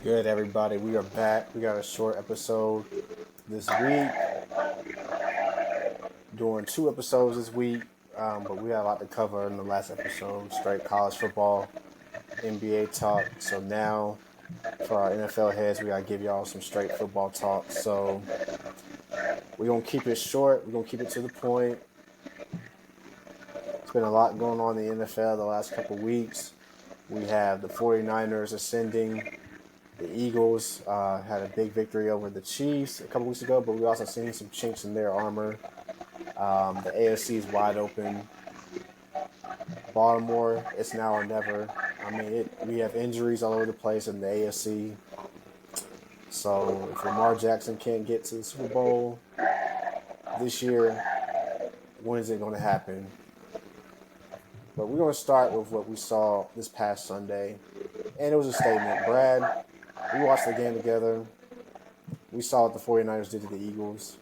Good, everybody. We are back. We got a short episode this week, doing two episodes this week, but we had a lot to cover in the last episode. Straight college football, NBA talk. So now, for our NFL heads, we gotta give y'all some straight football talk. So we're gonna keep it short. We're gonna keep it to the point. It's been a lot going on in the NFL the last couple weeks. We have the 49ers ascending. The Eagles had a big victory over the Chiefs a couple weeks ago, but we also seen some chinks in their armor. The AFC is wide open. Baltimore, it's now or never. I mean, we have injuries all over the place in the AFC. So if Lamar Jackson can't get to the Super Bowl this year, when is it going to happen? But we're going to start with what we saw this past Sunday. And it was a statement. Brad, we watched the game together. We saw what the 49ers did to the Eagles.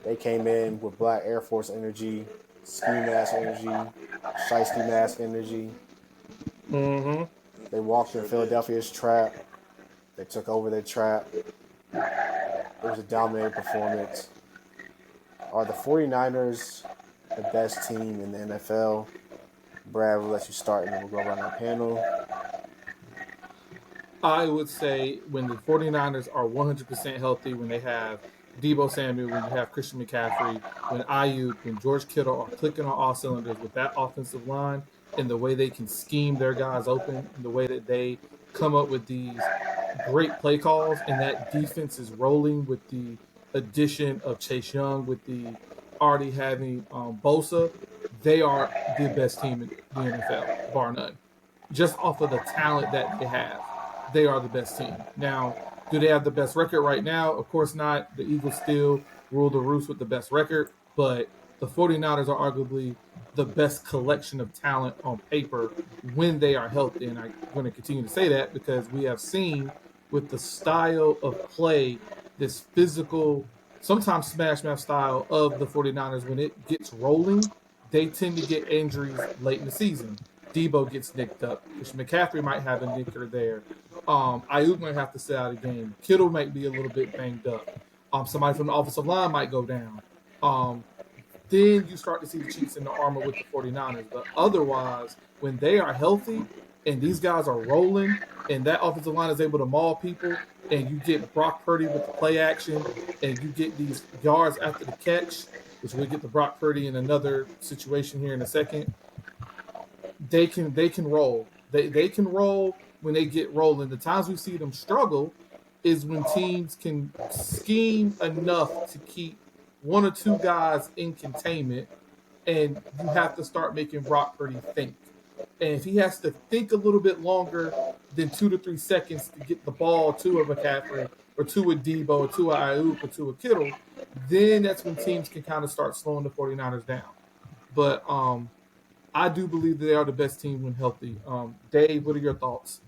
They came in with black Air Force energy, ski mask energy, shiesty mask energy. Mm-hmm. They walked in Sure did. Philadelphia's trap. They took over their trap. It was a dominating performance. Are the 49ers the best team in the NFL? Brad, we'll let you start and then we'll go around our panel. I would say when the 49ers are 100% healthy, when they have Debo Samuel, when you have Christian McCaffrey, when Ayuk, when George Kittle are clicking on all cylinders with that offensive line and the way they can scheme their guys open and the way that they come up with these great play calls and that defense is rolling with the addition of Chase Young, with the already having Bosa, they are the best team in the NFL, bar none. Just off of the talent that they have, they are the best team. Now, do they have the best record right now? Of course not. The Eagles still rule the roost with the best record, but the 49ers are arguably the best collection of talent on paper when they are healthy. And I'm going to continue to say that because we have seen with the style of play, this physical, sometimes smash mouth style of the 49ers, when it gets rolling, they tend to get injuries late in the season. Debo gets nicked up. Christian McCaffrey might have a nicker there. Ayuk might have to sit out a game. Kittle might be a little bit banged up. Somebody from the offensive line might go down. Um, then you start to see the Chiefs in the armor with the 49ers. But otherwise, when they are healthy and these guys are rolling and that offensive line is able to maul people and you get Brock Purdy with the play action and you get these yards after the catch, which we get the Brock Purdy in another situation here in a second, they can roll. They can roll when they get rolling. The times we see them struggle is when teams can scheme enough to keep one or two guys in containment, and you have to start making Brock Purdy think. And if he has to think a little bit longer than 2 to 3 seconds to get the ball to a McCaffrey or to a Debo or to a Ayuk or to a Kittle, then that's when teams can kind of start slowing the 49ers down. But I do believe that they are the best team when healthy. Dave, what are your thoughts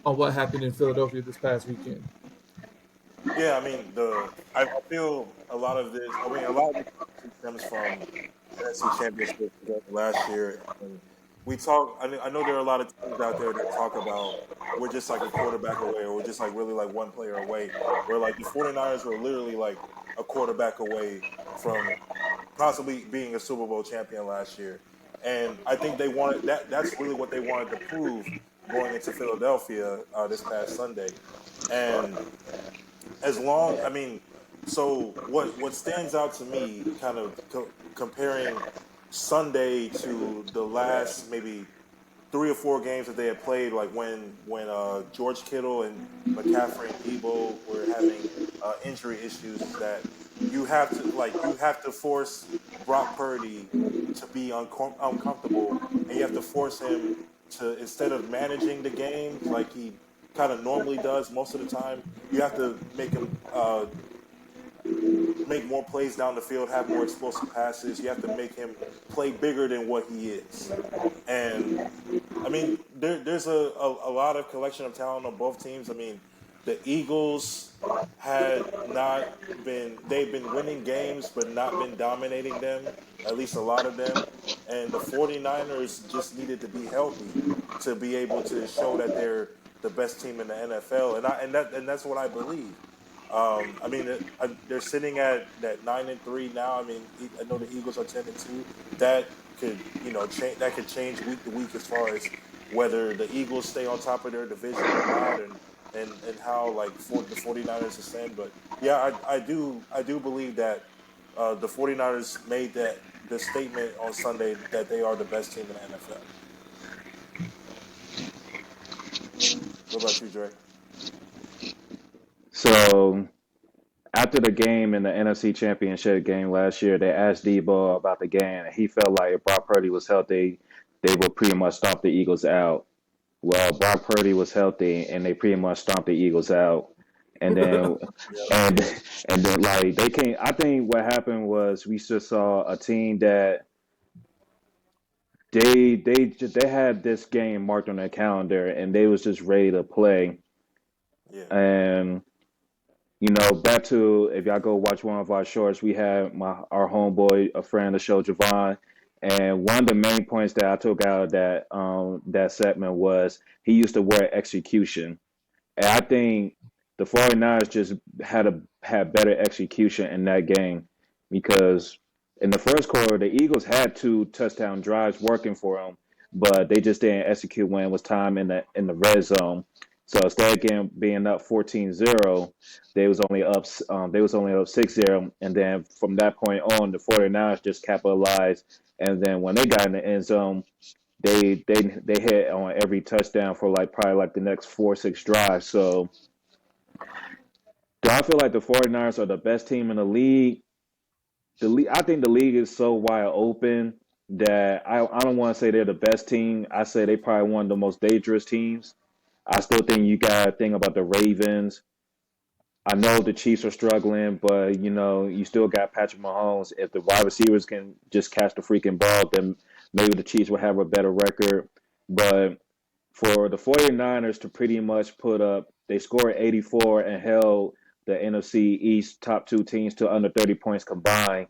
on what happened in Philadelphia this past weekend? Yeah, I mean I feel a lot of this. I mean, a lot of this stems from the NFC Championship last year. And we talk. I know there are a lot of teams out there that talk about we're just like a quarterback away, or we're just like really like one player away. Where like the 49ers were literally like a quarterback away from possibly being a Super Bowl champion last year. And I think they wanted that. That's really what they wanted to prove going into Philadelphia this past Sunday. And as long, I mean, so what stands out to me, kind of comparing Sunday to the last maybe 3 or 4 games that they had played, like when George Kittle and McCaffrey and Debo were having injury issues, that you have to force Brock Purdy to be uncomfortable, and you have to force him to, instead of managing the game like he kind of normally does most of the time, you have to make him make more plays down the field, have more explosive passes. You have to make him play bigger than what he is. And I mean, there's a lot of collection of talent on both teams. I mean, the Eagles had not they've been winning games, but not been dominating them, at least a lot of them. And the 49ers just needed to be healthy to be able to show that they're the best team in the NFL, and that's what I believe. I mean, they're sitting at that 9-3 now. I mean, I know the Eagles are 10-2. That could change. That could change week to week as far as whether the Eagles stay on top of their division or not, and how the 49ers ascend. But yeah, I do believe that the 49ers made the statement on Sunday that they are the best team in the NFL. What about you, Dre? So after the game in the NFC Championship game last year, they asked Debo about the game, and he felt like if Brock Purdy was healthy, they would pretty much stomp the Eagles out. Well, Brock Purdy was healthy, and they pretty much stomped the Eagles out. And then, Yep. and and then like they came. I think what happened was we just saw a team that they had this game marked on their calendar, and they was just ready to play. Yeah. And back to if y'all go watch one of our shorts, we had our homeboy, a friend of the show, Javon, and one of the main points that I took out of that segment was he used the word execution, and I think the 49ers just had better execution in that game because in the first quarter the Eagles had two touchdown drives working for them, but they just didn't execute when it was time in the red zone. So instead of being up 14-0, they was only up 6-0, and then from that point on the 49ers just capitalized, and then when they got in the end zone they hit on every touchdown for probably the next 4 6 drives. So do I feel like the 49ers are the best team in the league? I think the league is so wide open that I don't want to say they're the best team. I say they probably one of the most dangerous teams. I still think you got to think about the Ravens. I know the Chiefs are struggling, but you still got Patrick Mahomes. If the wide receivers can just catch the freaking ball, then maybe the Chiefs will have a better record. But for the 49ers to pretty much they scored 84 and held the NFC East top two teams to under 30 points combined.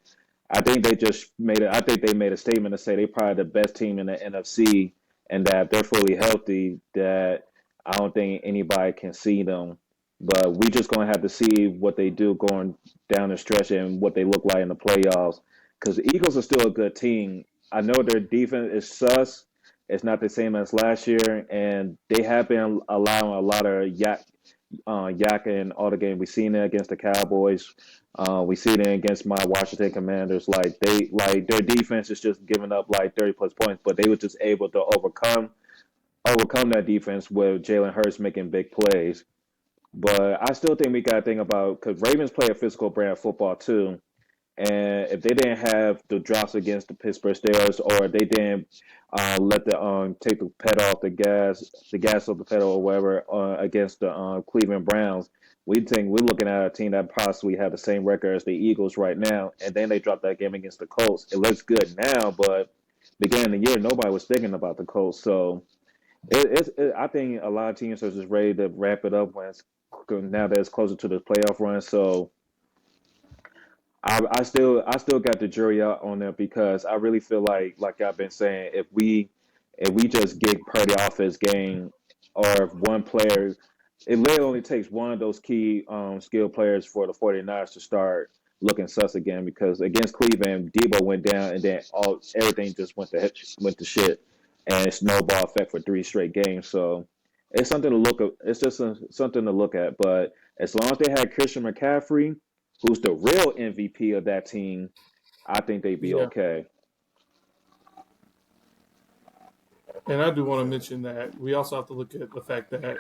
I think they made a statement to say they probably the best team in the NFC, and that if they're fully healthy, that I don't think anybody can see them. But we just gonna have to see what they do going down the stretch and what they look like in the playoffs. Because the Eagles are still a good team. I know their defense is sus. It's not the same as last year, and they have been allowing a lot of yak in all the games. We've seen it against the Cowboys. We see it against my Washington Commanders. Their defense is just giving up 30 plus points, but they were just able to overcome that defense with Jalen Hurts making big plays. But I still think we got to think about because Ravens play a physical brand of football too. And if they didn't have the drops against the Pittsburgh Steelers, or they didn't let take the pedal off the gas off the pedal or whatever against the Cleveland Browns, we think we're looking at a team that possibly have the same record as the Eagles right now. And then they dropped that game against the Colts. It looks good now, but beginning of the year, nobody was thinking about the Colts. So I think a lot of teams are just ready to wrap it up now that it's closer to the playoff run. So I still got the jury out on them because I really feel like I've been saying, if we just get Purdy off his game, or if one player, it literally only takes one of those key skill players for the 49ers to start looking sus again, because against Cleveland, Debo went down and then everything just went to shit, and it's snowball effect for 3 straight games. So it's something to look at. It's just something to look at. But as long as they had Christian McCaffrey, who's the real MVP of that team, I think they'd be Yeah, okay. and I do For want to sure. mention that we also have to look at the fact that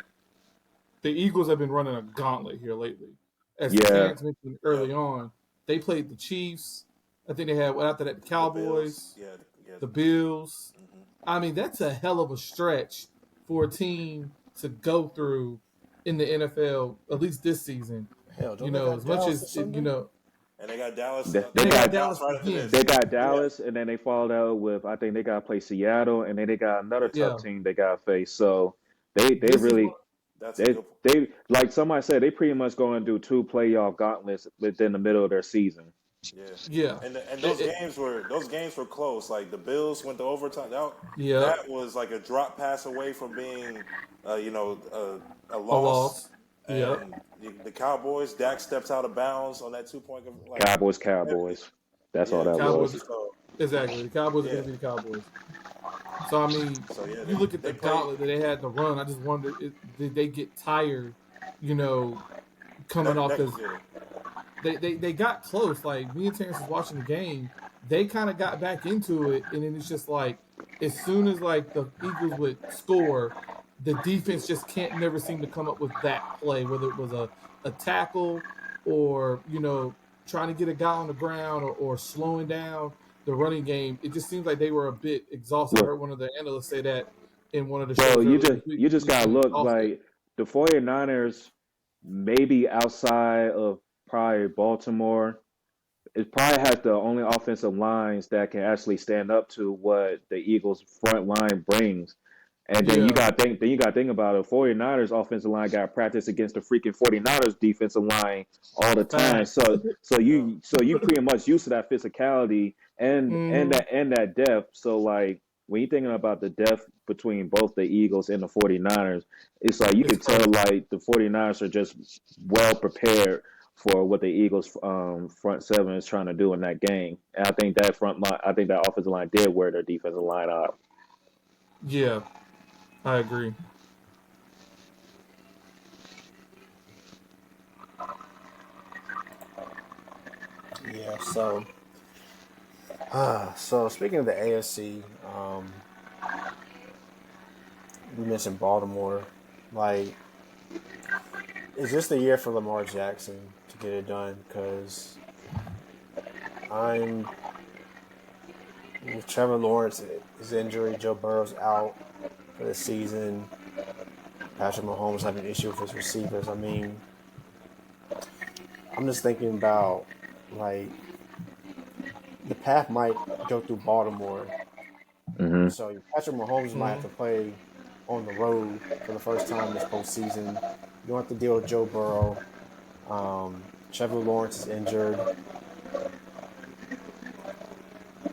the Eagles have been running a gauntlet here lately. As Yeah, Terence mentioned Yep. early on, they played the Chiefs. I think they had after that the The Bills. Cowboys, Yeah. Yeah. the Bills. Hmm. I mean, that's a hell of a stretch for a team to go through in the NFL, at least this season. Hell, don't they got As much Dallas as this Sunday? And they got Dallas. they, and they they They got got got Dallas Dallas right after again. they this. got Yeah. Dallas, and then they followed out with, I think they got to play Seattle, and then they got another tough Yeah, team they got to face. So they this is really what That's a they good. they like somebody said they pretty much going to do 2 playoff gauntlets within the middle of their season. Yeah, Yeah. and It, those games were close. Like the Bills went to overtime. yeah. That was like a drop pass away from being, a A loss. loss. Yeah. And the Cowboys, Dak steps out of bounds on that 2 point. Like, Cowboys. That's all yeah, that Cowboys. was. so Exactly. The Cowboys are yeah, going to be the Cowboys. So, I mean, so yeah, you look at they the played. gauntlet that they had to run. I just wonder, did they get tired, you know, coming off? Because Yeah, they got close. Like, me and Terence was watching the game. They kind of got back into it. And then it's just like, as soon as, like, the Eagles would score, the defense just can't never seem to come up with that play, whether it was a tackle or, trying to get a guy on the ground or slowing down the running game. It just seems like they were a bit exhausted. I Well, heard one of the analysts say that in one of the well, shows earlier this week. you They just just gotta seem look exhausted. like the 49ers, maybe outside of probably Baltimore, it probably has the only offensive lines that can actually stand up to what the Eagles front line brings. And Yeah, then you got to think about it. 49ers offensive line got practice against the freaking 49ers defensive line all the time. facts. yeah, So you pretty much used to that physicality Hmm. and that depth. So like when you're thinking about the depth between both the Eagles and the 49ers, it's like you It's could tell crazy. like the 49ers are just well prepared for what the Eagles front seven is trying to do in that game. And I think that offensive line did wear their defensive line out. Yeah, I agree. Yeah. So speaking of the AFC, you mentioned Baltimore. Like, is this the year for Lamar Jackson to get it done? Because I'm with Trevor Lawrence, his injury, Joe Burrow's out for the season. Patrick Mahomes having an issue with his receivers. I mean, I'm just thinking about like the path might go through Baltimore. Hmm. So Patrick Mahomes might have Hmm. to play on the road for the first time this postseason. You don't have to deal with Joe Burrow. Trevor Lawrence is injured.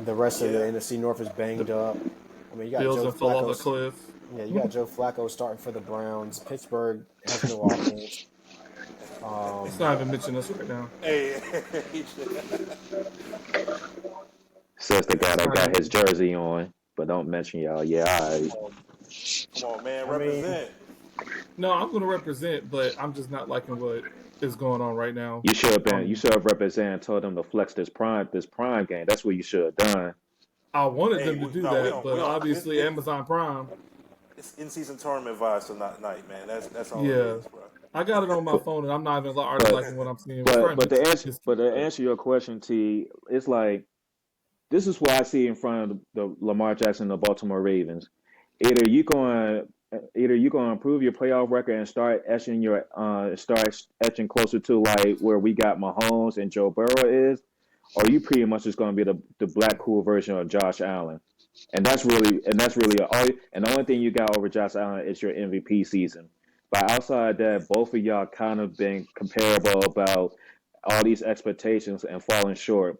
The rest of the yeah. NFC North is The banged up. I mean, you got Bills Joe and fell off a Flacco. cliff. Yeah, you got Joe Flacco starting for the Browns. Pittsburgh has no offense. Let's Um, not even mention this right now. Hey, Says the guy Let's that not got his even. jersey on, but don't mention y'all. Yeah, all come right. on, come on, man, I mean, represent. No, I'm going to represent, but I'm just not liking what is going on right now. You Um, should have represented and told them to flex this prime game. That's what you should have done. I wanted Hey, them to do no, that, but we don't. obviously Amazon Prime. It's in season tournament vibes tonight, man. That's all it Yeah, is, bro. I got it on my phone, and I'm not even already But liking what I'm seeing. It's starting to just but to but answer your question, T, it's like this is what I see in front of the Lamar Jackson and the Baltimore Ravens. Either you going either you going to improve your playoff record and start etching closer to like where we got Mahomes and Joe Burrow is, or you pretty much just going to be the black cool version of Josh Allen. That's really all. And the only thing you got over Josh Allen is your MVP season. But outside that, both of y'all kind of been comparable about all these expectations and falling short.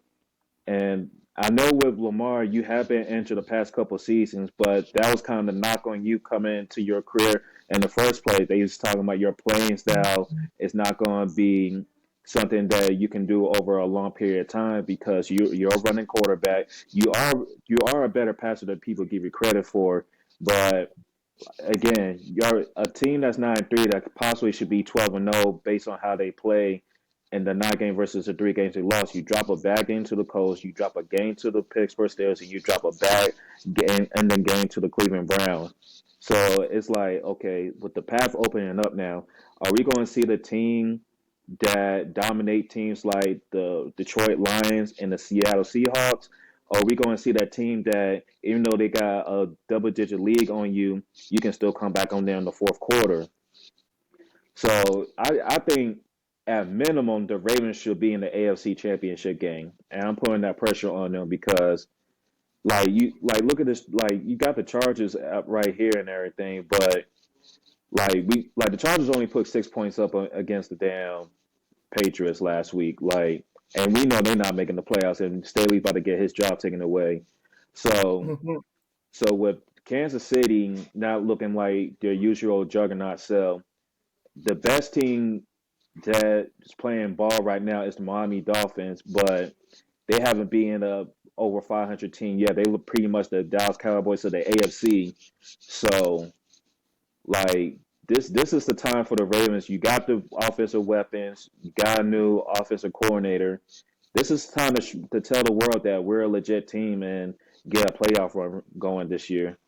And I know with Lamar, you have been injured the past couple seasons, but that was kind of the knock on you coming into your career in the first place. They was talking about your playing style is not going to be something that you can do over a long period of time because you're a running quarterback. You are a better passer than people give you credit for, but again, you're a team that's 9-3 that possibly should be 12-0 based on how they play in the 9 game versus the 3 games they lost. You drop a bad game to the Colts, you drop a game to the Pittsburgh Steelers, and you drop a bad game and then game to the Cleveland Browns. So it's like, okay, with the path opening up now, are we going to see the team that dominate teams like the Detroit Lions and the Seattle Seahawks? Or are we going to see that team that, even though they got a double-digit league on you, you can still come back on there in the fourth quarter? So I think at minimum the Ravens should be in the AFC Championship game, and I'm putting that pressure on them because look at this, like you got the Chargers up right here and everything, but the Chargers only put 6 points up against the damn Patriots last week. Like and we know they're not making the playoffs, and Staley's about to get his job taken away. So, so with Kansas City not looking like their usual juggernaut self, the best team that is playing ball right now is the Miami Dolphins, but they haven't been a over 500 team yet. They look pretty much the Dallas Cowboys of the AFC. So, like this is the time for the Ravens. You got the offensive weapons. You got a new offensive coordinator. This is time to tell the world that we're a legit team and get a playoff run going this year.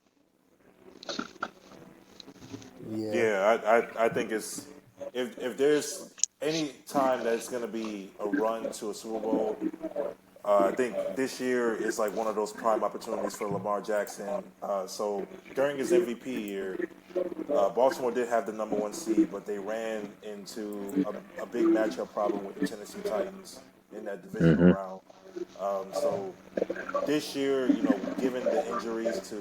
Yeah. Yeah, I think it's if there's any time that it's going to be a run to a Super Bowl, I think this year is like one of those prime opportunities for Lamar Jackson. So during his MVP year, Baltimore did have the number one seed, but they ran into a big matchup problem with the Tennessee Titans in that divisional Mm-hmm. round. So this year, given the injuries to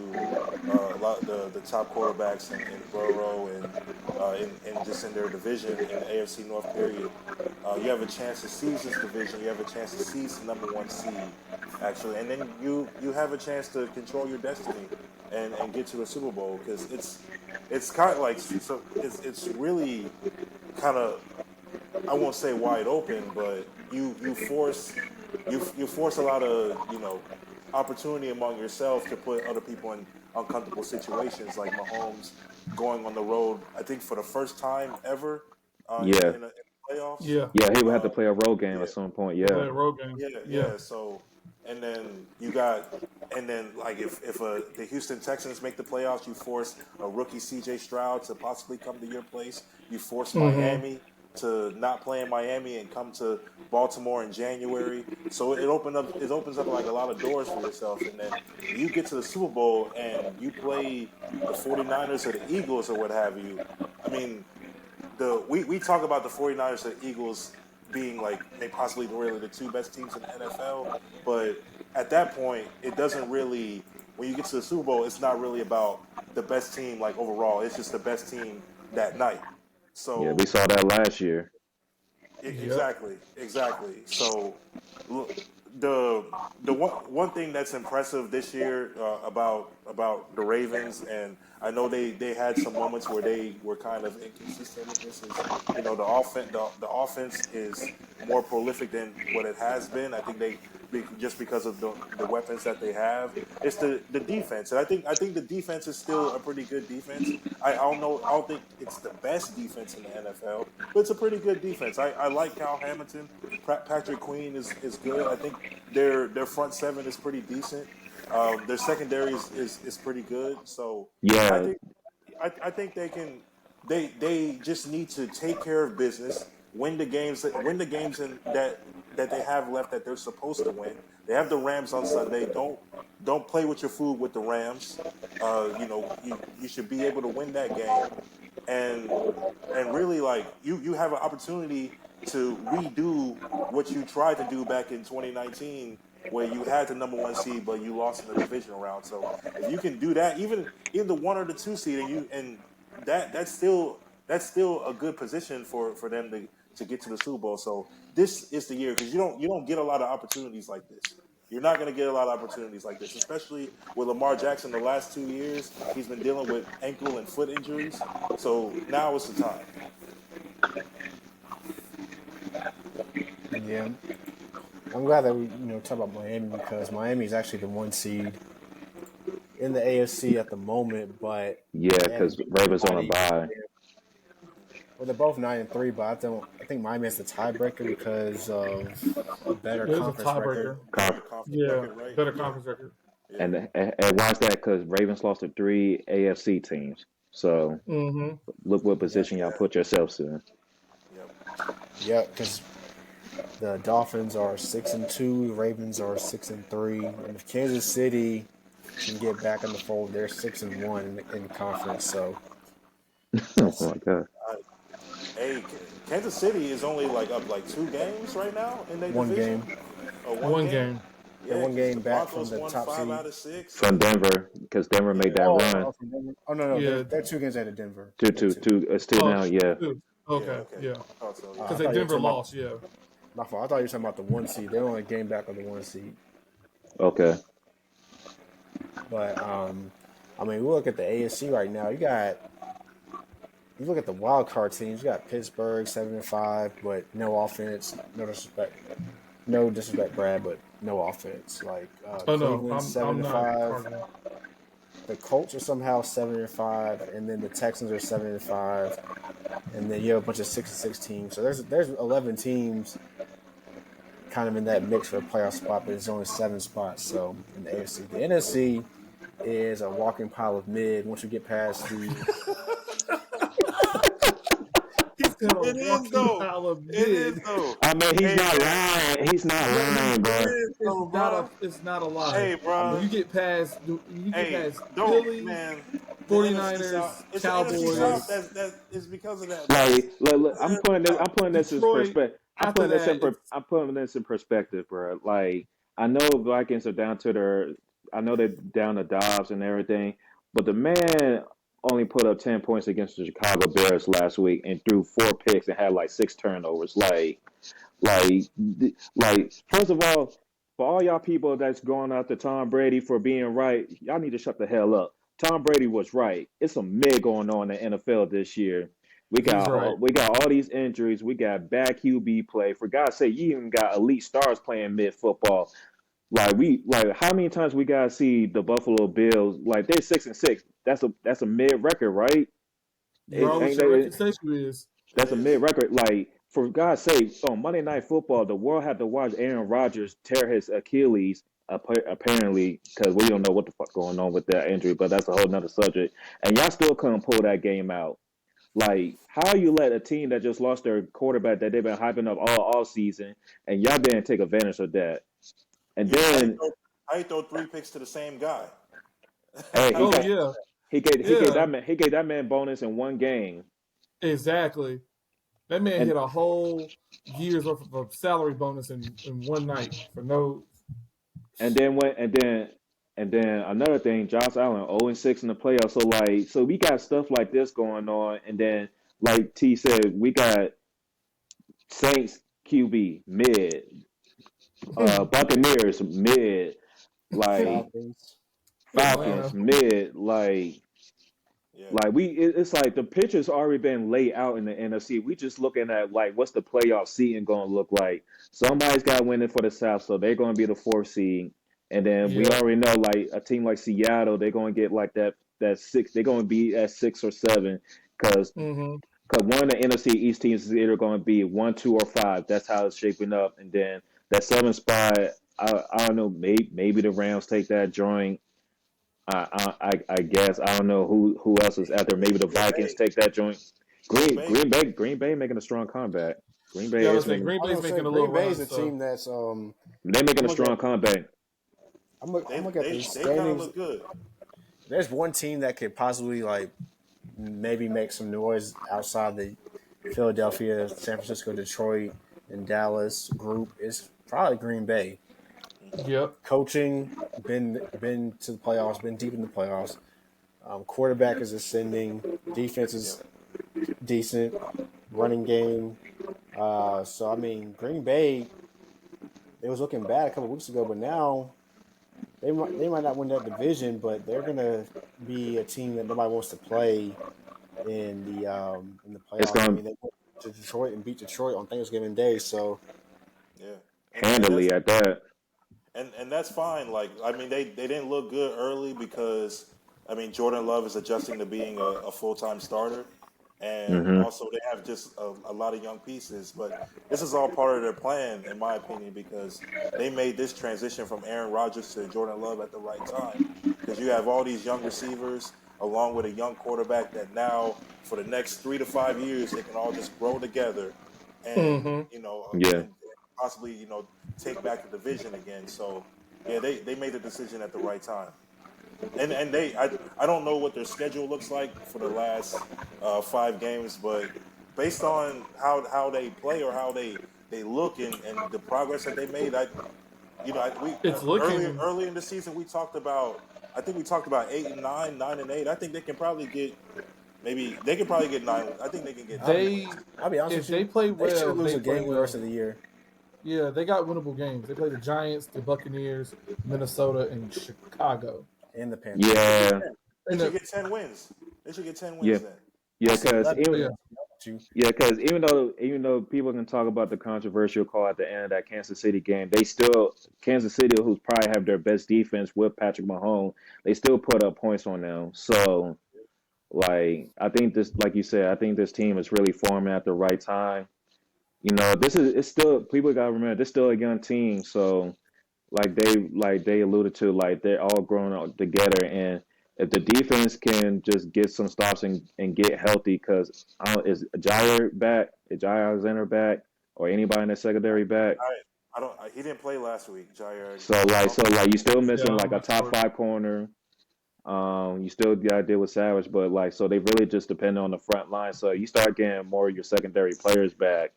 a lot of the top quarterbacks in Burrow and just in their division in the AFC North period, you have a chance to seize this division. You have a chance to seize the number one seed, actually, and then you have a chance to control your destiny and get to the Super Bowl because it's kind of like so it's really kind of I won't say wide open, but you force you force a lot of opportunity among yourself to put other people in uncomfortable situations, like Mahomes going on the road. I think for the first time ever Yeah, in the playoffs. Yeah, yeah, he would have to Uh, play a road game yeah, at some point. they play Yeah, a road game. yeah, Yeah. yeah. So, and then like if the Houston Texans make the playoffs, you force a rookie C.J. Stroud to possibly come to your place. You force Mm-hmm. Miami to not play in Miami and come to Baltimore in January. So it opens up like a lot of doors for yourself. And then you get to the Super Bowl and you play the 49ers or the Eagles or what have you. I mean, we talk about the 49ers and the Eagles being like they possibly really the two best teams in the NFL, but at that point it doesn't really when you get to the Super Bowl, it's not really about the best team like overall. It's just the best team that night. yeah, we So saw that last year. Yep. exactly. So l- the one thing that's impressive this year about the Ravens, and I know they had some moments where they were kind of inconsistent with this. Is the offense is more prolific than what it has been. I think just because of the weapons that they have. It's the defense, and I think the defense is still a pretty good defense. I don't think it's the best defense in the NFL, but it's a pretty good defense. I like Cal Hamilton. Patrick Queen is good. I think their front seven is pretty decent. Their secondary is pretty good. So I Yeah, think I think they can. They just need to take care of business, win the games that they have left that they're supposed to win. They have the Rams on Sunday. Don't play with your food with the Rams. You should be able to win that game, and really like you have an opportunity to redo what you tried to do back in 2019 where you had the number one seed but you lost in the divisional round. So if you can do that, even in the one or the two seed, and that's still a good position for them to get to the Super Bowl. So this is the year because you don't get a lot of opportunities like this. You're not going to get a lot of opportunities like this, especially with Lamar Jackson. The last 2 years, he's been dealing with ankle and foot injuries. So now is the time. Yeah. I'm glad that we talk about Miami because Miami is actually the one seed in the AFC at the moment, but yeah, they haven't because beat Ravens on a anybody. bye. Well, they're both 9-3, but I think Miami has the tiebreaker because of a better There's a conference record. tiebreaker. Better Conf- conference Yeah, record, right? better Yeah, conference record. yeah, and watch that because Ravens lost to three AFC teams. So Mm-hmm. look what Yeah, position y'all yeah, put yourselves in. yep. yeah, because the Dolphins are 6-2, Ravens are 6-3, and if Kansas City can get back in the fold, they're 6-1 in conference. So Oh that's my god. Hey, Kansas City is only like up like 2 games right now in their one division, game. or one One game. game. They're Yeah, one because game the back from Broncos the won top five seed. out of six, From and Denver because Denver yeah, made that run. From Denver. Oh no, Yeah. they're 2 games out of Denver. Two, They're two, two. two. It's two Oh, now. Yeah, two. yeah, Okay. okay, Yeah. I thought so. I Because Yeah, they thought you were Denver talking about. lost. Yeah. My fault. I thought you were talking about the 1 seed. They're only a game back on the 1 seed. Okay. But I mean, we look at the AFC right now. You look at the wild card teams. You got Pittsburgh 7-5, but no offense. No disrespect, Brad, but no offense. Like Oh no, Cleveland I'm not 7-5. arguing. The Colts are somehow 7-5, and then the Texans are 7-5, and then you have a bunch of 6-6 teams. So there's 11 teams kind of in that mix for a playoff spot, but it's only 7 spots. So in the AFC, the NFC is a walking pile of mid. Once you get past the He's got a It is walking though. pile of It is mid. though. I mean, he's Hey, not man. lying. He's not lying, bro. It's not a lie. Hey, bro. When you get past Hey, Philly, man. The 49ers, NFC South, it's Cowboys. The NFC South that is because of that. Like, look, I'm putting this in Detroit, perspective. after that, I'm putting this in perspective, bro. Like, I know Vikings are down to I know they're down to Dobbs and everything, but the man only put up 10 points against the Chicago Bears last week and threw 4 picks and had like 6 turnovers. Like, first of all, for all y'all people that's going after Tom Brady for being right, y'all need to shut the hell up. Tom Brady was right. It's some mid going on in the NFL this year. We got right. we got all these injuries. We got bad QB play. For God's sake, you even got elite stars playing mid football. How many times we gotta see the Buffalo Bills like they're 6-6. That's a mid record, right? Regardless of record station is. That's a mid record. Like, for God's sake, on Monday Night Football, the world had to watch Aaron Rodgers tear his Achilles, apparently, because we don't know what the fuck going on with that injury, but that's a whole nother subject. And y'all still couldn't pull that game out. Like, how you let a team that just lost their quarterback that they've been hyping up all season, and y'all didn't take advantage of that? And then I throw 3 picks to the same guy. hey, he gave that man bonus in one game. Exactly. That man hit a whole year's worth of salary bonus in one night for no. And then another thing, Josh Allen 0-6 in the playoffs. So we got stuff like this going on, and then like T said, we got Saints QB mid, Buccaneers mid, like Falcons mid, it's like the picture's already been laid out in the NFC. We just looking at like what's the playoff seeding going to look like. Somebody's got to win it for the South, so they're going to be the 4th seed. And then we already know like a team like Seattle, they're going to get like that 6. They're going to be at 6 or 7 because one of the NFC East teams is either going to be 1, 2, or 5. That's how it's shaping up. And then that 7th spot, I don't know, maybe the Rams take that joint. I guess I don't know who else is out there. Maybe the Vikings take that joint. Green Bay making a strong comeback. Green Bay's making a team that's they're making a strong comeback. I'm looking at the standings. They kind of look good. There's one team that could possibly like maybe make some noise outside the Philadelphia, San Francisco, Detroit, and Dallas group. Is probably Green Bay. Yep. Coaching, been to the playoffs, been deep in the playoffs. Quarterback is ascending. Defense is decent. Running game. So, I mean, Green Bay, it was looking bad a couple weeks ago, but now they might not win that division, but they're going to be a team that nobody wants to play in the playoffs. I mean, they went to Detroit and beat Detroit on Thanksgiving Day, so. Yeah. Handily at that. And that's fine. Like, I mean, they didn't look good early because, I mean, Jordan Love is adjusting to being a full-time starter. And also they have just a lot of young pieces. But this is all part of their plan, in my opinion, because they made this transition from Aaron Rodgers to Jordan Love at the right time. Because you have all these young receivers along with a young quarterback that now, for the next 3 to 5 years, they can all just grow together and, and possibly, take back the division again. So, yeah, they made the decision at the right time. And I don't know what their schedule looks like for the last 5 games, but based on how they play or how they look and the progress that they made, early in the season we talked about 8-9, 9-8. I think they can probably get 9. I think they can get 9. I'll be honest with you. They play well, they should lose a game the rest of the year. Yeah, they got winnable games. They play the Giants, the Buccaneers, Minnesota, and Chicago. And the Panthers. Yeah, They And should get 10 wins. They should get 10 yeah, wins then. I yeah. see Because 11 yeah, even wins. You. yeah, because even though people can talk about the controversial call at the end of that Kansas City game, they still Kansas City, who's probably have their best defense with Patrick Mahomes, they still put up points on them. So like I think this, like you said, I think this team is really forming at the right time. This is it's still people got to remember this is still a young team. So like they alluded to, like they're all growing up together, and if the defense can just get some stops and get healthy, because is Jair back, is Jair Alexander back, or anybody in the secondary back? I don't. He didn't play last week, Jair. So you still yeah, missing like I'm a not top sure. five corner. You still got to deal with Savage, but like so they really just depend on the front line. So you start getting more of your secondary players back,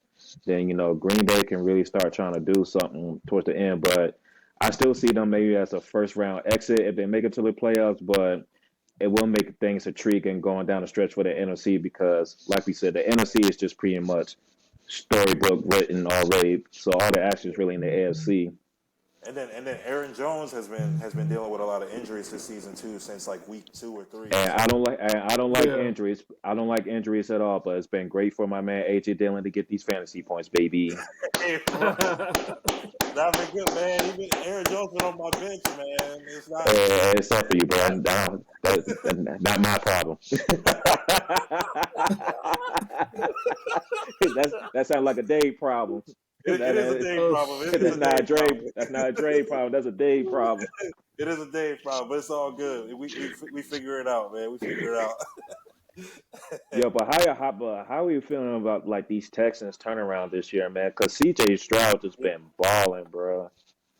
then Green Bay can really start trying to do something towards the end. But I still see them maybe as a first round exit if they make it to the playoffs, but it will make things intriguing going down the stretch for the NFC because, like we said, the NFC is just pretty much storybook written already. So all the action is really in the AFC. And then Aaron Jones has been dealing with a lot of injuries this season too, since like week 2 or 3. And So I don't like Yeah, injuries. I don't like injuries at all. But it's been great for my man AJ Dillon to get these fantasy points, baby. hey, bro, that been good, man. Aaron Jones been on my bench, man. It's not. It's up for you, bro. That's not my problem. That sounds like a Dave problem. It is a day oh problem. It is shit. a day problem. That's not a Dre problem. That's a Dave problem. It is a day problem, but it's all good. We figure it out, man. We figure it out. Yeah, but how are you feeling about like these Texans turnaround this year, man? Because CJ Stroud just been balling, bro.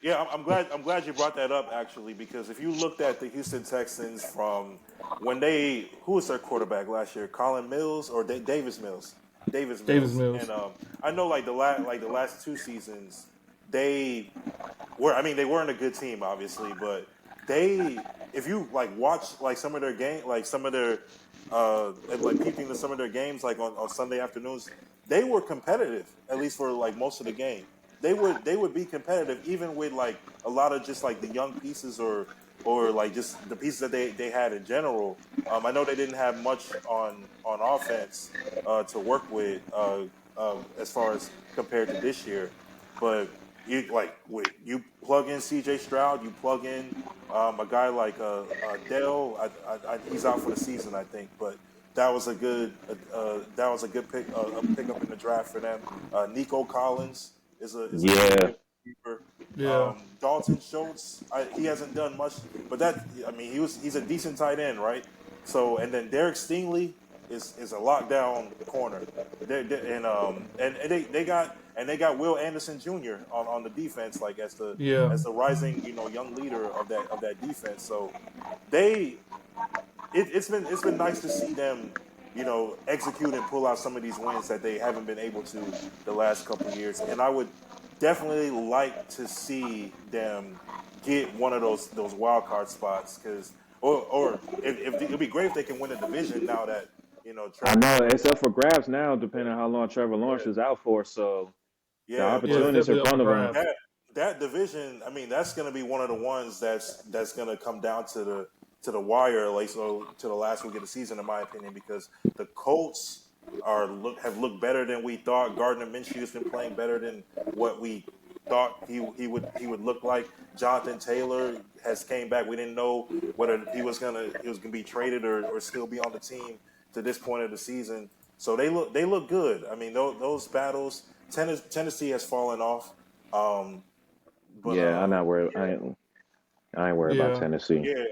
Yeah, I'm glad you brought that up actually, because if you looked at the Houston Texans from when who was their quarterback last year? Colin Mills or Davis Mills? Davis Davis Mills. Mills. And I know like the last 2 seasons they they weren't a good team obviously, but they if you like watch like some of their game like some of their like peeping to some of their games like on Sunday afternoons, they were competitive at least for like most of the game. They would be competitive even with like a lot of just like the young pieces or like just the pieces that they had in general. I know they didn't have much on offense to work with as far as compared to this year, but you plug in C.J. Stroud, you plug in a guy like Dell. He's out for the season, I think, but that was a good pickup in the draft for them. Nico Collins is a really Yeah, good receiver. Yeah, Dalton Schultz, he hasn't done much, but he's a decent tight end, right? So and then Derek Stingley is a lockdown corner. And they got Will Anderson Jr. on the defense, like as the yeah, as the rising young leader of that defense. So they it's been nice to see them execute and pull out some of these wins that they haven't been able to the last couple of years. And I would definitely like to see them get one of those wild card spots because if it'd be great if they can win a division now that I Trevor know Lawrence. it's up for grabs now, depending on how long Trevor Lawrence is out for. So the Yeah, yeah. It's but opportunities in definitely up for front of them. grabs. that division, I mean, that's going to be one of the ones that's going to come down to the wire, like so to the last week of the season, in my opinion, because the Colts have looked better than we thought. Gardner Minshew's been playing better than what we thought he would look like. Jonathan Taylor has came back. We didn't know whether he was gonna be traded or still be on the team to this point of the season. So they look good. I mean, those battles. Tennessee has fallen off, um, but Yeah, I'm not worried. yeah. I ain't worried about Yeah, Tennessee. Yeah,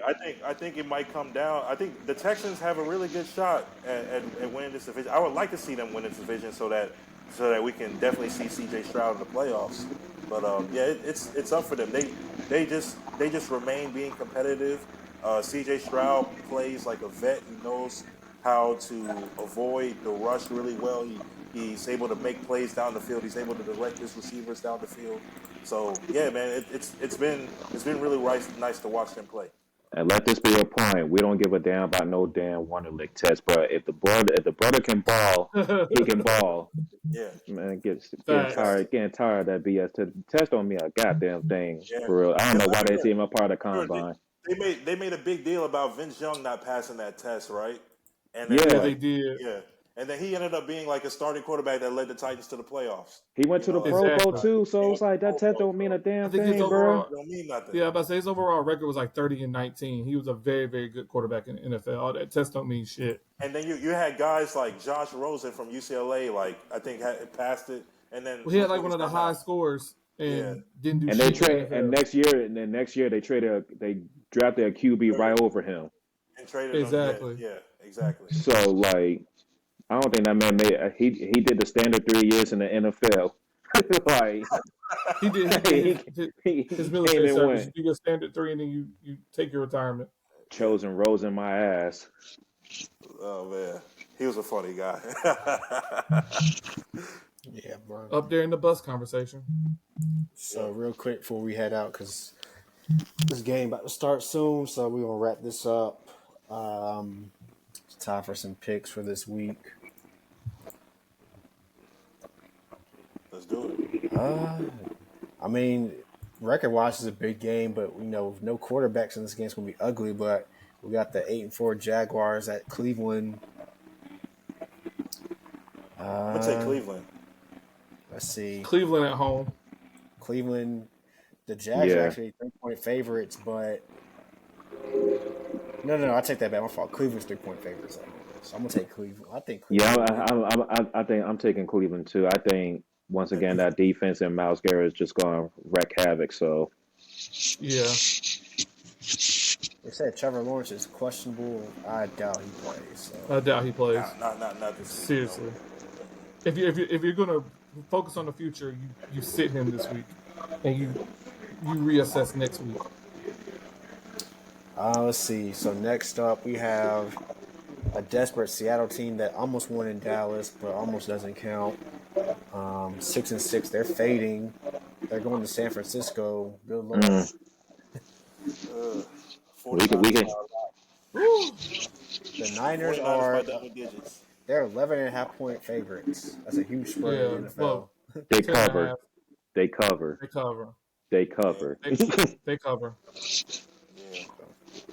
I think it might come down. I think the Texans have a really good shot at winning this division. I would like to see them win this division so that we can definitely see C.J. Stroud in the playoffs. But yeah, it's up for them. They just remain being competitive. C.J. Stroud plays like a vet. He knows how to avoid the rush really well. He's able to make plays down the field. He's able to direct his receivers down the field. So yeah, man, it's been really nice to watch them play. And let this be a point. We don't give a damn about no damn Wonderlic test, bro. If the brother can ball, he can ball. Yeah, Man, getting Facts. tired of that BS. To test on me a goddamn thing yeah. for real. I don't know Because why they see him a part of the remember, combine. they made a big deal about Vince Young not passing that test, right? And then Yeah, Yeah, they did. yeah, and then he ended up being like a starting quarterback that led the Titans to the playoffs. he went to the Pro Bowl Exactly. too, so He it's went to like the that Pro test Bowl, don't mean a I damn think his thing, bro. overall, so it don't mean nothing. yeah, but say his overall record was like 30-19. He was a very, very good quarterback in the NFL. All that test don't mean shit. And then you had guys like Josh Rosen from UCLA, like I think had passed it, and then Well, he had look like where one he's of the at high now. scores Yeah, and didn't do And they shit in the trade and NFL. next year they drafted a QB right over him. and traded him. Yeah, Exactly. yeah, exactly. So like I don't think that man made he did the standard 3 years in the NFL. Like He did his he came military and service. You went do your standard 3 and then you take your retirement. Yeah. chosen rose in my ass. Oh man, he was a funny guy. Yeah, bro. Up there in the bus conversation. So real quick before we head out, because this game about to start soon, so we're gonna wrap this up. It's time for some picks for this week. Let's do it. I mean, record wise is a big game, but with no quarterbacks in this game, it's gonna be ugly. But we got the 8-4 Jaguars at Cleveland. I'm gonna take Cleveland. Let's see, Cleveland at home. Cleveland. The Jags are Yeah. actually 3-point favorites, but no, I take that back. My fault. Cleveland's 3-point favorites. So I'm gonna take Cleveland. I think Yeah, Cleveland. I think I'm taking Cleveland too. I think once again that defense and Miles Garrett is just going to wreak havoc. So Yeah. They said Trevor Lawrence is questionable. I doubt he plays. So. I doubt he plays. Not this week. Seriously. If you're gonna focus on the future, you sit him this week, and you reassess next week. Let's see. So next up, we have a desperate Seattle team that almost won in Dallas, but almost doesn't count. 6-6. They're fading. They're going to San Francisco. Good luck. we can. The Niners 49ers are by double digits. they're 11.5-point favorites. That's a huge spread in the NFL. Well, They 10 and a cover. half. They cover. They cover. They cover. They cover. Yeah.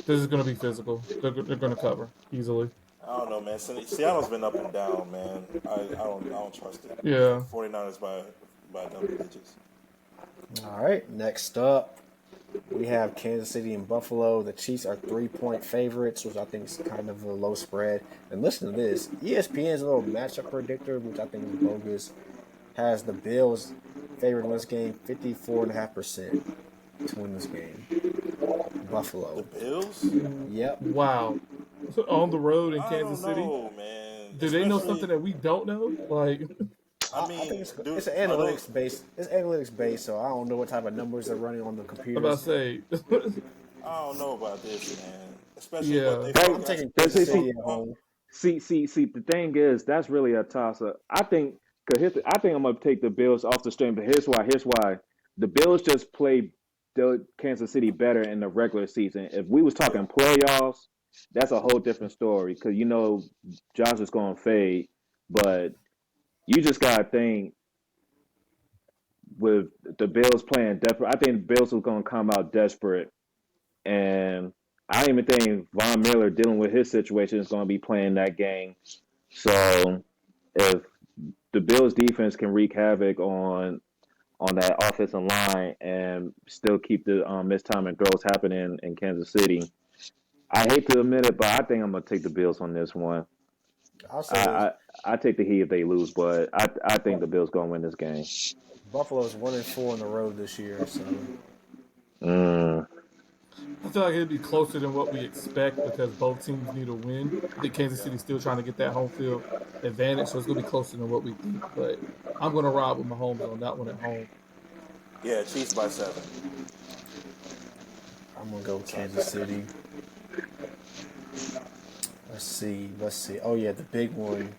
This is going to be physical. They're going to cover easily. I don't know, man. Seattle's been up and down, man. I don't trust it. Yeah. 49ers by double digits. All right. Next up, we have Kansas City and Buffalo. The Chiefs are 3-point favorites, which I think is kind of a low spread. And listen to this. ESPN's little matchup predictor, which I think is bogus, has the Bills favored in this game 54.5% to win this game. Buffalo. The Bills? Yep. Wow. On the road in I Kansas don't City. know, man. Do they know Especially- something that we don't know? Like, I mean, I think dude, it's analytics based. It's analytics based, so I don't know what type of numbers they're running on the I'm computers. about to say. I don't know about this, man. Especially Yeah. what they I'm taking Kansas City at home. See. The thing is, that's really a toss up. I think I'm gonna take the Bills off the string, but here's why. The Bills just played the Kansas City better in the regular season. If we was talking playoffs, that's a whole different story because Josh is going to fade, but you just gotta think with the Bills playing desperate. I think the Bills are going to come out desperate, and I don't even think Von Miller dealing with his situation is going to be playing that game. So if the Bills defense can wreak havoc on that offensive line and still keep the missed time and throws happening in Kansas City, I hate to admit it, but I think I'm gonna take the Bills on this one. I'll say this. I take the Heat if they lose, but I think the Bills gonna win this game. Buffalo's 1-4 on the road this year, so I feel like it'd be closer than what we expect because both teams need a win. I think Kansas City's still trying to get that home field advantage, so it's going to be closer than what we think. But I'm going to ride with Mahomes on that one at home. Yeah, Chiefs by 7. I'm gonna go with Kansas City. Let's see. Oh yeah, the big one.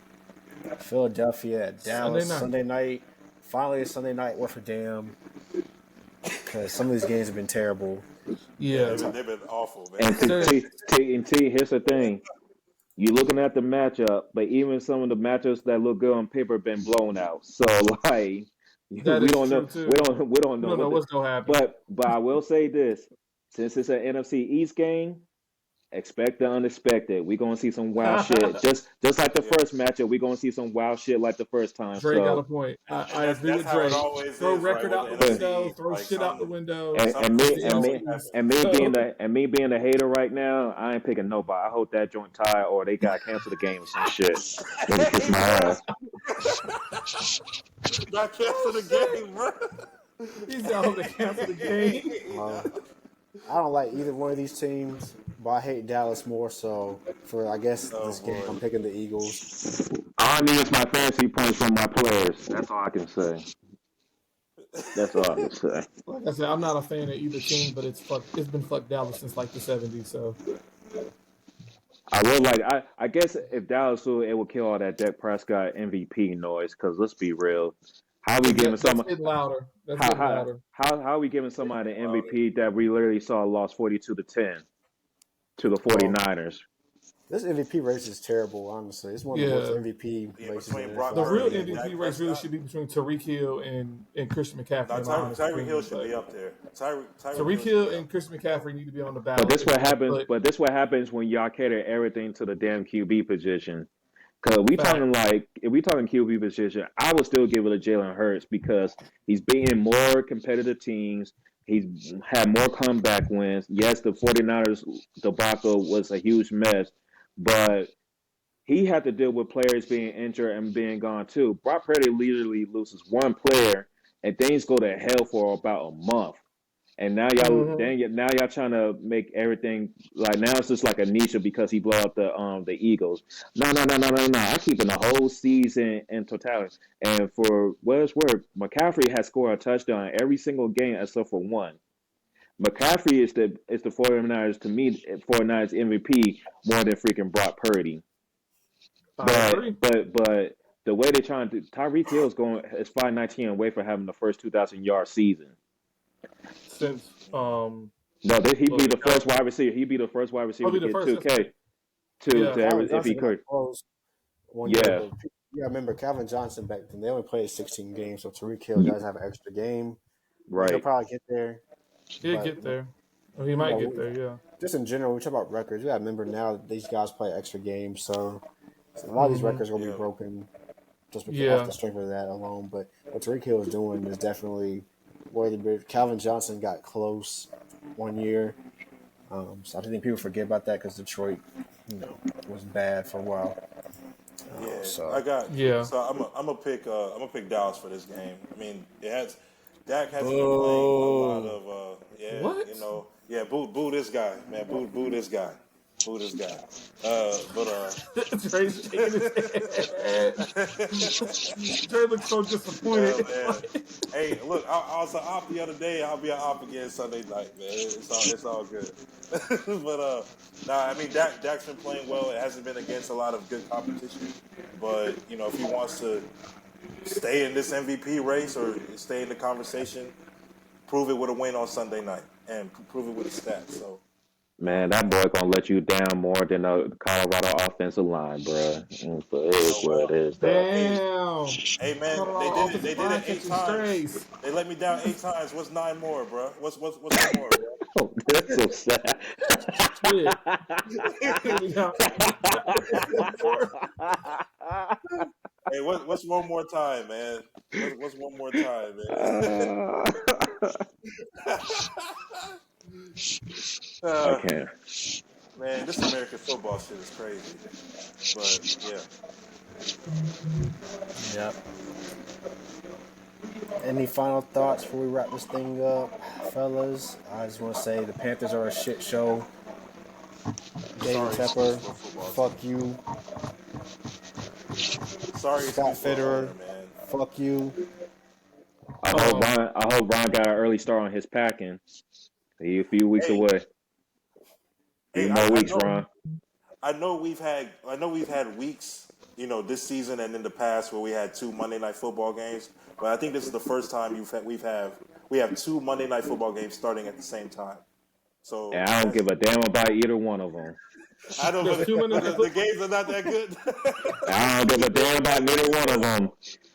Philadelphia at Dallas Sunday night. Finally, a Sunday night worth a damn. Because some of these games have been terrible. Yeah, Yeah. they've been awful, man. And here's the thing. You're looking at the matchup, but even some of the matchups that look good on paper have been blown out. So like That we is don't know true too. we don't We know don't know what the what's gonna happen. but I will say this. Since it's an NFC East game, expect the unexpected. We're gonna see some wild shit. Just like the Yeah, first matchup, we're gonna see some wild shit like the first time. Dre got a So point. and I agree that's with how it Dre. always Throw is, right? record With out the the but window. NFC, Throw like shit out the window. something It's the crazy NFC always East. happens. and me So, me being a hater right now, I ain't picking nobody. I hope that joint tie or they got cancel the game or some shit. Nigga kiss Hey, my bro, ass. not cancel oh the shit! game, bro. He said, "I hope they cancel the game." I don't like either one of these teams, but I hate Dallas more. So for I guess Oh this game, boy. I'm picking the Eagles. All I need is my fantasy points from my players. That's all I can say. That's all I can say. Like I said, I'm not a fan of either team, but it's been fucked Dallas since like the '70s. So I would like. I guess if Dallas will, it will kill all that Dak Prescott MVP noise. Because let's be real, how we giving that's some getting louder. That's how getting how louder. how we giving somebody the Wow. MVP that we literally saw lost 42-10 to the Well, 49ers? this MVP race is terrible. Honestly, it's one of the worst Yeah. MVP Yeah, races in between the Brock The NFL. real Purdy I've and ever. MVP Dak race really Prescott. should be between Tariq Hill and Christian McCaffrey, Now in my honest Tyreek Hill opinion. should But be up there. Tyreek Tariq Hill should Hill be up and Christian McCaffrey need to be on the But ballot this if what you're gonna happens. put But this what happens when y'all cater everything to the damn QB position. Cause we fact. talking like if we talking QB position, I would still give it to Jalen Hurts because he's beating more competitive teams. He's had more comeback wins. Yes, the 49ers debacle was a huge mess, but he had to deal with players being injured and being gone too. Brock Purdy literally loses one player and things go to hell for about a month. And Hmm. now y'all trying to make everything like now it's just like a niche because he blew up the Eagles. No. I'm keeping the whole season in totality. And for what it's worth, McCaffrey has scored a touchdown every single game except for one. McCaffrey is the 49ers to me 49ers MVP more than freaking Brock Purdy. I But agree. but but the way they're trying to Tyreek Hill is 519 away from having the first 2,000 yard season. Since No, he'd well, be the the Cowboys. first wide receiver. He'd be the first wide receiver I'll be to the get first. two That's right. K to Yeah. to every Calvin if he Johnson got could. close one year, Yeah, but you gotta remember Calvin Johnson back then. They only played 16 games, so Tariq Hill does have an extra game. I mean, he'll right. probably get there, He'll but get there. Or he you might get know, there. Yeah. just in general, we talk about records. You gotta remember now these guys play extra games, so a lot of these Hmm. records are gonna be Yeah. broken just because off Yeah. the strength of that alone. But what Tariq Hill is doing is definitely worthy. But Calvin Johnson got close one year, so I think people forget about that because Detroit, was bad for a while. Yeah, I So got. Yeah. So I'm gonna pick Dallas for this game. I mean, Dak hasn't been playing a lot Boo. of What? boo this guy, man, boo this guy, boo this guy. But Dre's shaking his head. Dre looks so disappointed. man, hey, look, I was an op the other day. I'll be an op again Sunday night, man. It's all good. But nah, I mean Dak's been playing well. It hasn't been against a lot of good competition, but if he wants to stay in this MVP race or stay in the conversation, prove it with a win on Sunday night and prove it with a stat. So, Man, that boy gonna let you down more than the Colorado offensive line, bro. So it is oh what it well. is, though. Hey, Damn. hey, man, they Colorado did it. They offensive did line it eight catching times. strays. They let me down 8 times. What's 9 more, bro? What's one more, bro? Oh, that's so sad. Shit. Maybe not. Hey, what's one more time, man? What's one more time, man? I uh, can't. man, this American football shit is crazy. But yeah, yeah. Any final thoughts before we wrap this thing up, fellas? I just want to say the Panthers are a shit show. David sorry Tepper, excuse for a football fuck team. you. Sorry Scott excuse for an Fitterer, owner, man. fuck you. Um, I hope Ron got an early start on his packing. He a few weeks Hey, away. hey, Few more I weeks, know, Ron. I know we've had weeks, this season and in the past where we had two Monday Night Football games, but I think this is the first time we have two Monday Night Football games starting at the same time. So And I don't give a damn about either one of them. I don't. There's But too many. the games are not that good. I don't give a damn about neither one of them.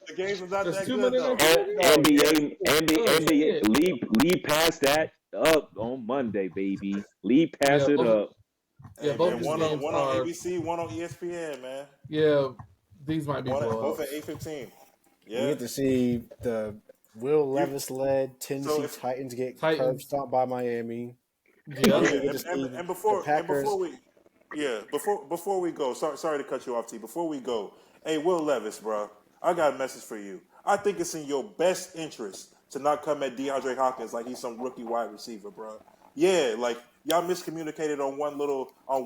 The games are not There's that too good many though. NBA, Oh, shit. lead past that up on Monday, baby. Lead past Yeah, it up. Yeah, Hey both man, these one games on are. ABC, one on ESPN, man. Yeah, these might be Both blowouts. at 8:15. We Yeah. get to see the Will You, Levis led so Tennessee if Titans get curb Titans. stomped by Miami. Yeah. Then we yeah, get to see and the before Packers. we before we go, sorry to cut you off, T. Before we go, hey Will Levis, bro, I got a message for you. I think it's in your best interest to not come at DeAndre Hopkins like he's some rookie wide receiver, bro. Yeah, like y'all miscommunicated on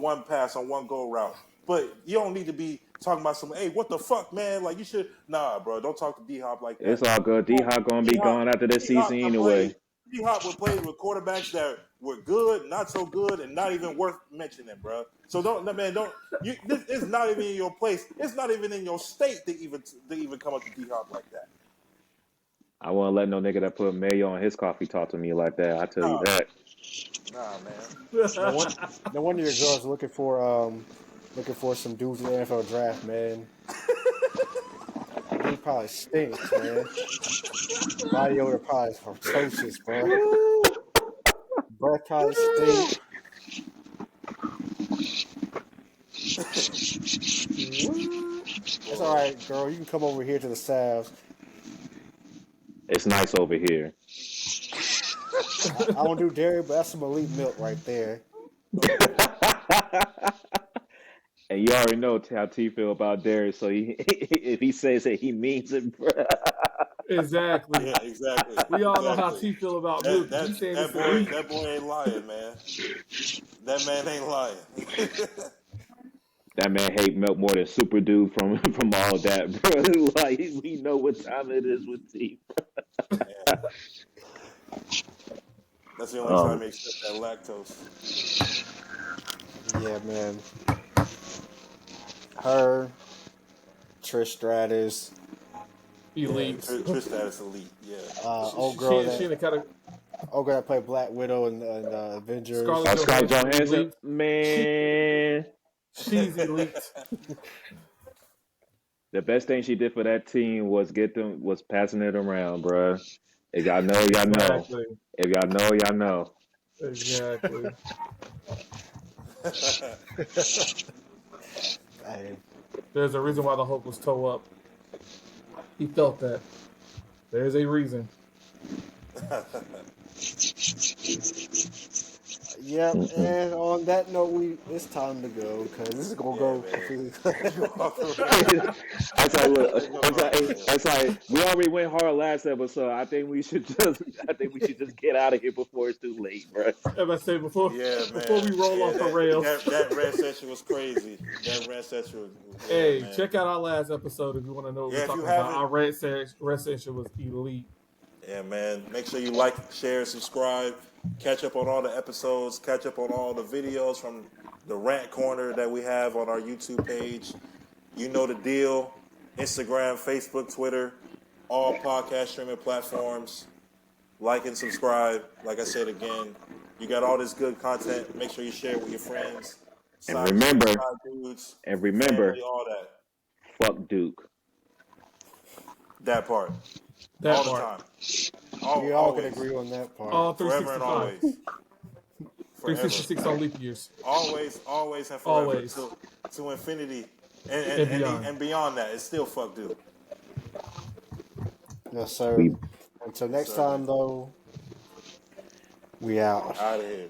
one pass, on one go route. But you don't need to be talking about hey, what the fuck, man? Like you should, nah, bro. Don't talk to D Hop like It's that. all good. D Hop gonna be D Hop, gone after this D Hop season anyway. D Hop would play with quarterbacks that were good, not so good, and not even worth mentioning, bro. So don't. This is not even in your place. It's not even in your state to even come up to D Hop like that. I won't let no nigga that put mayo on his coffee talk to me like that. I tell you Nah, that. nah, man. No wonder your girls looking for some dudes in the NFL draft, man. He probably stinks, man. Body odor probably is atrocious, bro. Breath probably stink. It's all right, girl. You can come over here to the Salves. It's nice over here. I don't do dairy, but that's some elite milk right there. And you already know how T feel about Darius, so if he says it, he means it, bro. Exactly. Yeah, exactly. We all know how Exactly. T feel about milk. He saying it's elite. That boy ain't lying, man. That man ain't lying. That man hate milk more than Super Dude from all that, bro. Like we know what time it is with T. Yeah. That's the only time Um, he accepts that lactose. Yeah, man. Her, Trish Stratus, Yeah, Elite. Trish status elite. Yeah. old girl She in the that category. played Black Widow in Avengers. Scarlett Scarlett Johansson, Johansson, elite. man. She's elite. The best thing she did for that team was passing it around, bro. If y'all know, y'all know. Exactly. If y'all know, y'all know. Exactly. Hey, There's a reason why the Hulk was toe up. He felt that. There's a reason. yep. And on that note, it's time to go because this is gonna go completely. It's like we already went hard last episode. I think we should just get out of here before it's too late, bro. As I said before, Yeah, before man. we roll off the rails. That rant session was crazy. That rant session was, Hey, man. check out our last episode if you want to know what we're talking about. Our rant session was elite. Yeah, man. Make sure you like, share, subscribe. Catch up on all the episodes. Catch up on all the videos from the rant corner that we have on our YouTube page. You know the deal. Instagram, Facebook, Twitter, all podcast streaming platforms. Like and subscribe. Like I said again, you got all this good content. Make sure you share it with your friends. And Side remember, dudes, remember, family, all that. fuck Duke. That part. That all part. the time. We all can Always. agree on that part. All Forever and 365. always. Forever. 366 on leap years. Always and forever. Always. To infinity And beyond. beyond that. It's still fuck dude. Yes, sir. We Until next time, though, we out. Out of here.